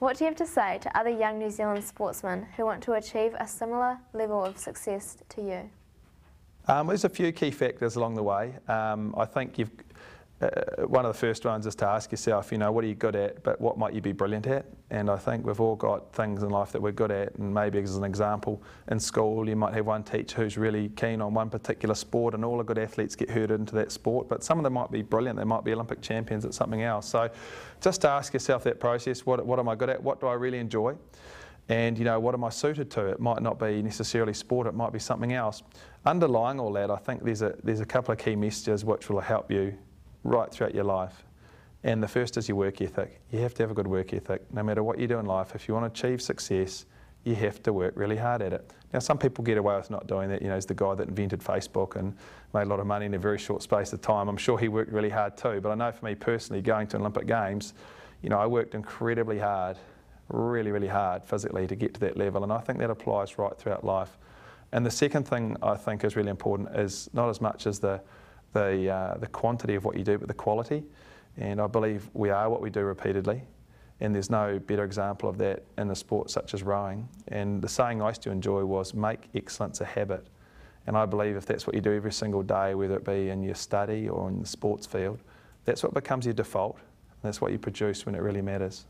What do you have to say to other young New Zealand sportsmen who want to achieve a similar level of success to you? There's a few key factors along the way. I think one of the first ones is to ask yourself, what are you good at, but what might you be brilliant at? And I think we've all got things in life that we're good at, and maybe as an example, in school you might have one teacher who's really keen on one particular sport, and all the good athletes get herded into that sport, but some of them might be brilliant, they might be Olympic champions at something else. So just to ask yourself that process, what am I good at, what do I really enjoy? And what am I suited to? It might not be necessarily sport, it might be something else. Underlying all that, I think there's a couple of key messages which will help you right throughout your life. And the first is your work ethic. You have to have a good work ethic. No matter what you do in life, if you want to achieve success, you have to work really hard at it. Now, some people get away with not doing that. He's the guy that invented Facebook and made a lot of money in a very short space of time. I'm sure he worked really hard too, but I know for me personally, going to Olympic Games, I worked incredibly hard, really, really hard physically to get to that level, and I think that applies right throughout life. And the second thing I think is really important is not as much as the quantity of what you do, but the quality. And I believe we are what we do repeatedly, and there's no better example of that in a sport such as rowing. And the saying I used to enjoy was, make excellence a habit. And I believe if that's what you do every single day, whether it be in your study or in the sports field, that's what becomes your default, and that's what you produce when it really matters.